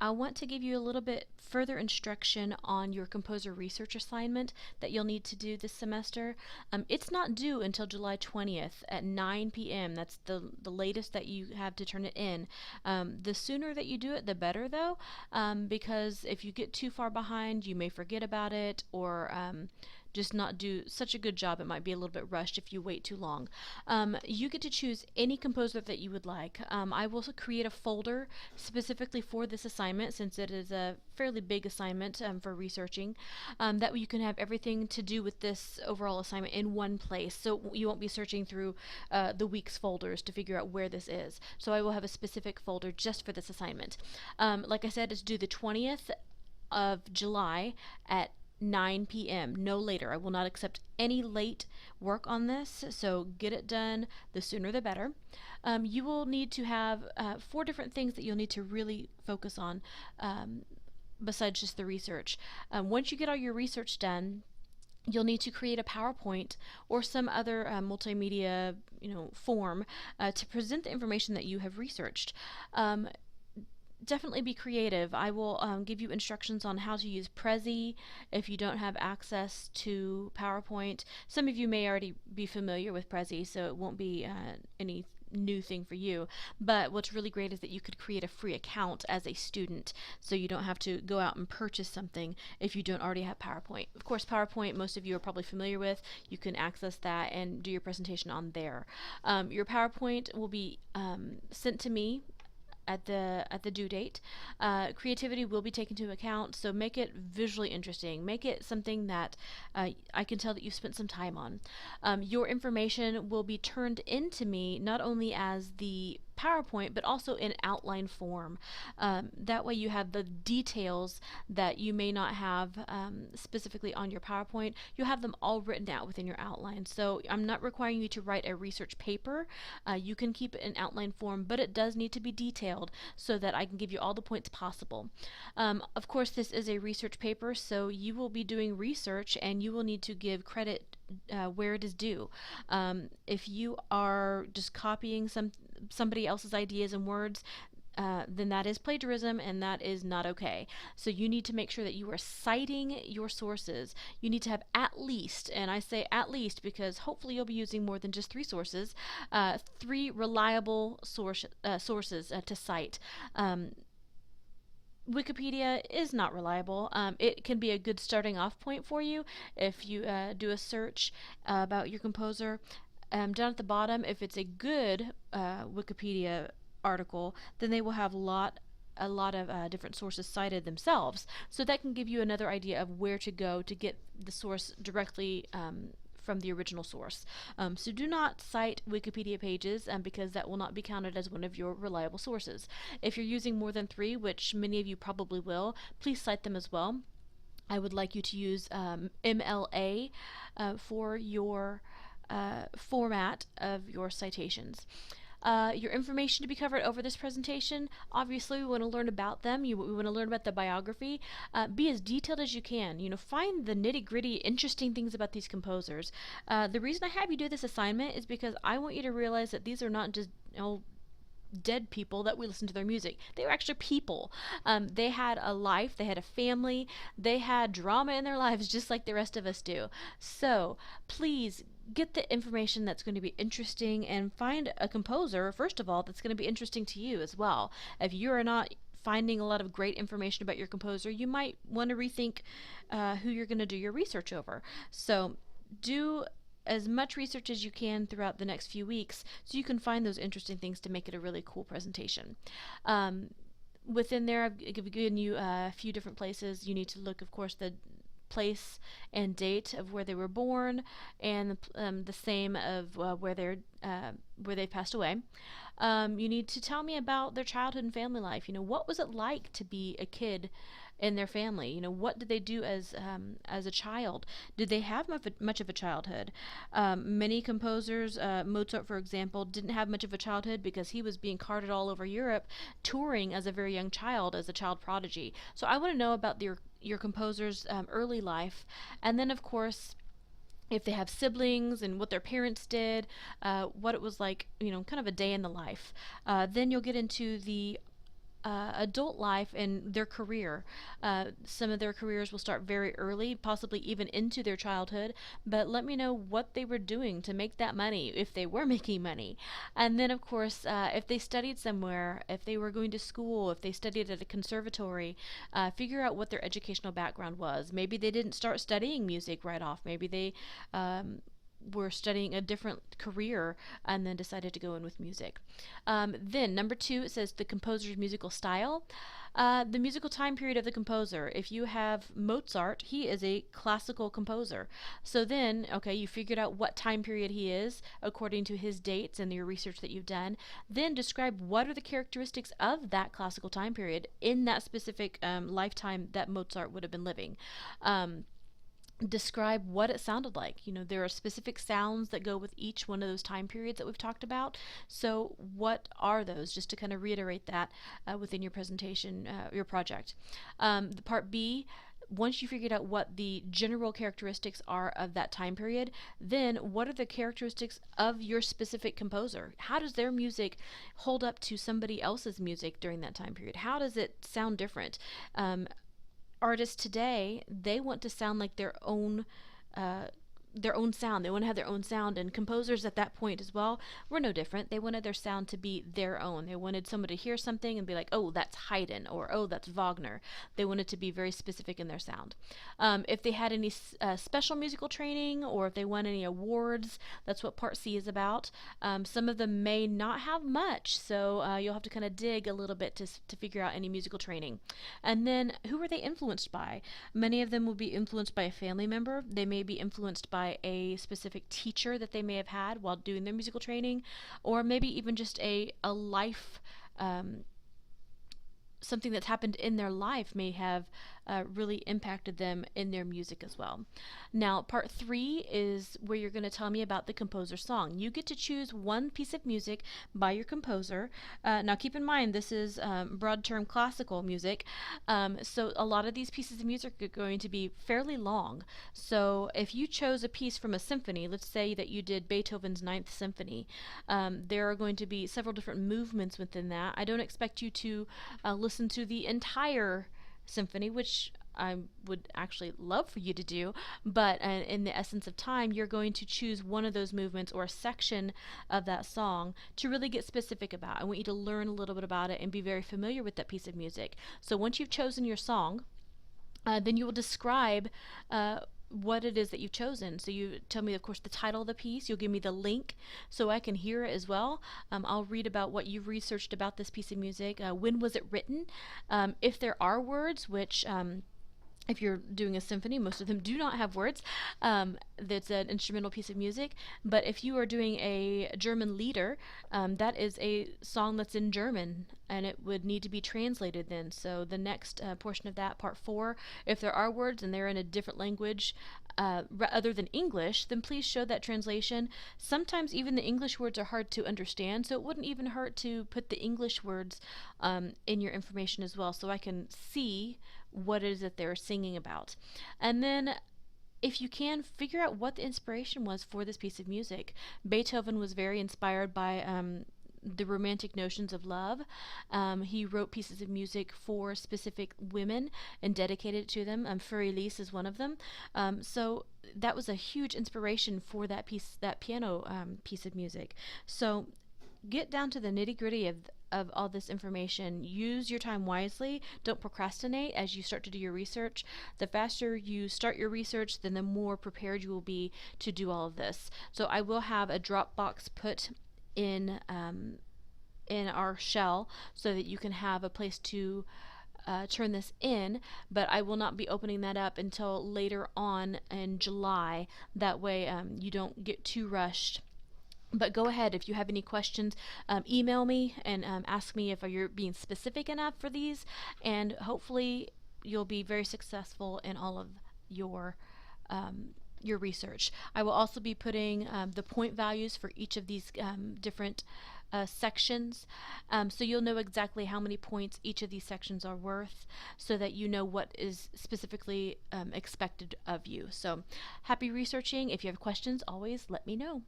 I want to give you a little bit further instruction on your composer research assignment that you'll need to do this semester. It's not due until July 20th at 9 p.m. That's the latest that you have to turn it in. The sooner that you do it, the better, though, because if you get too far behind, you may forget about it or just not do such a good job. It might be a little bit rushed if you wait too long. You get to choose any composer that you would like. I will create a folder specifically for this assignment since it is a fairly big assignment for researching. That way you can have everything to do with this overall assignment in one place, so you won't be searching through the week's folders to figure out where this is. So I will have a specific folder just for this assignment. Like I said, it's due the 20th of July at 9 p.m. No later. I will not accept any late work on this, so get it done. The sooner the better. You will need to have 4 different things that you'll need to really focus on besides just the research. Once you get all your research done, you'll need to create a PowerPoint or some other multimedia form to present the information that you have researched. Definitely be creative. I will give you instructions on how to use Prezi if you don't have access to PowerPoint. Some of you may already be familiar with Prezi, so it won't be any new thing for you. But what's really great is that you could create a free account as a student, so you don't have to go out and purchase something if you don't already have PowerPoint. Of course, PowerPoint, most of you are probably familiar with. You can access that and do your presentation on there. Your PowerPoint will be sent to me at the due date. Creativity will be taken into account, so make it visually interesting. Make it something that I can tell that you've spent some time on. Your information will be turned into me not only as the PowerPoint, but also in outline form. That way you have the details that you may not have specifically on your PowerPoint. You'll have them all written out within your outline. So I'm not requiring you to write a research paper. You can keep it in outline form, but it does need to be detailed so that I can give you all the points possible. Of course, this is a research paper, so you will be doing research and you will need to give credit where it is due. If you are just copying somebody else's ideas and words, then that is plagiarism and that is not okay. So you need to make sure that you are citing your sources. You need to have at least, and I say at least because hopefully you'll be using more than just 3 sources, 3 reliable sources to cite. Wikipedia is not reliable. It can be a good starting off point for you if you do a search about your composer. Down at the bottom, if it's a good Wikipedia article, then they will have a lot of different sources cited themselves. So that can give you another idea of where to go to get the source directly from the original source. So do not cite Wikipedia pages because that will not be counted as one of your reliable sources. If you're using more than 3, which many of you probably will, please cite them as well. I would like you to use MLA for your format of your citations. Your information to be covered over this presentation, obviously we want to learn about them. We want to learn about the biography. Be as detailed as you can. Find the nitty-gritty interesting things about these composers. The reason I have you do this assignment is because I want you to realize that these are not just dead people that we listen to their music. They were actually people. They had a life, they had a family, they had drama in their lives just like the rest of us do. So please get the information that's going to be interesting and find a composer, first of all, that's going to be interesting to you as well. If you are not finding a lot of great information about your composer, you might want to rethink who you're going to do your research over. So do as much research as you can throughout the next few weeks so you can find those interesting things to make it a really cool presentation. Within there, I've given you a few different places. You need to look, of course, the place and date of where they were born, and the same of where they passed away. You need to tell me about their childhood and family life. What was it like to be a kid in their family? What did they do as a child? Did they have much of a childhood? Many composers, Mozart for example, didn't have much of a childhood because he was being carted all over Europe touring as a very young child, as a child prodigy. So I want to know about your composer's early life, and then of course if they have siblings and what their parents did, what it was like, kind of a day in the life. Then you'll get into the adult life and their career. Some of their careers will start very early, possibly even into their childhood, but let me know what they were doing to make that money, if they were making money. And then, of course, if they studied somewhere, if they were going to school, if they studied at a conservatory, figure out what their educational background was. Maybe they didn't start studying music right off. Maybe they were studying a different career and then decided to go in with music. Then, number two, it says the composer's musical style. The musical time period of the composer. If you have Mozart, he is a classical composer. So then, okay, you figured out what time period he is according to his dates and your research that you've done. Then describe what are the characteristics of that classical time period in that specific lifetime that Mozart would have been living. Describe what it sounded like. You know, there are specific sounds that go with each one of those time periods that we've talked about. So, what are those? Just to kind of reiterate that within your presentation, your project. The part B, once you figured out what the general characteristics are of that time period, then what are the characteristics of your specific composer? How does their music hold up to somebody else's music during that time period? How does it sound different? Artists today, they want to sound like uh, their own sound. They want to have their own sound, and composers at that point as well were no different. They wanted their sound to be their own. They wanted someone to hear something and be like, oh, that's Haydn, or oh, that's Wagner. They wanted to be very specific in their sound. If they had any special musical training, or if they won any awards, that's what part C is about. Some of them may not have much, so you'll have to kind of dig a little bit to figure out any musical training. And then, who are they influenced by? Many of them will be influenced by a family member. They may be influenced by a specific teacher that they may have had while doing their musical training, or maybe even just a life, something that's happened in their life may have really impacted them in their music as well. Now, part three is where you're going to tell me about the composer's song. You get to choose one piece of music by your composer. Now, keep in mind, this is broad term classical music, so a lot of these pieces of music are going to be fairly long. So, if you chose a piece from a symphony, let's say that you did Beethoven's Ninth Symphony, there are going to be several different movements within that. I don't expect you to listen to the entire symphony, which I would actually love for you to do, but in the essence of time, you're going to choose one of those movements or a section of that song to really get specific about. I want you to learn a little bit about it and be very familiar with that piece of music. So once you've chosen your song, then you will describe what it is that you've chosen. So you tell me, of course, the title of the piece. You'll give me the link so I can hear it as well. I'll read about what you've researched about this piece of music. When was it written? If there are words, which if you're doing a symphony, most of them do not have words. That's an instrumental piece of music. But if you are doing a German lieder, that is a song that's in German, and it would need to be translated then. So the next portion of that, part four, if there are words and they're in a different language other than English, then please show that translation. Sometimes even the English words are hard to understand, so it wouldn't even hurt to put the English words in your information as well, so I can see what it is that they're singing about. And then, if you can, figure out what the inspiration was for this piece of music. Beethoven was very inspired by the romantic notions of love. He wrote pieces of music for specific women and dedicated it to them. Für Elise is one of them. So that was a huge inspiration for that piece, that piano piece of music. So get down to the nitty gritty of all this information. Use your time wisely. Don't procrastinate as you start to do your research. The faster you start your research, then the more prepared you will be to do all of this. So I will have a Dropbox put in our shell so that you can have a place to turn this in, but I will not be opening that up until later on in July. That way you don't get too rushed. But go ahead, if you have any questions, email me and ask me if you're being specific enough for these, and hopefully you'll be very successful in all of your research. I will also be putting the point values for each of these different sections, so you'll know exactly how many points each of these sections are worth, so that you know what is specifically expected of you. So happy researching. If you have questions, always let me know.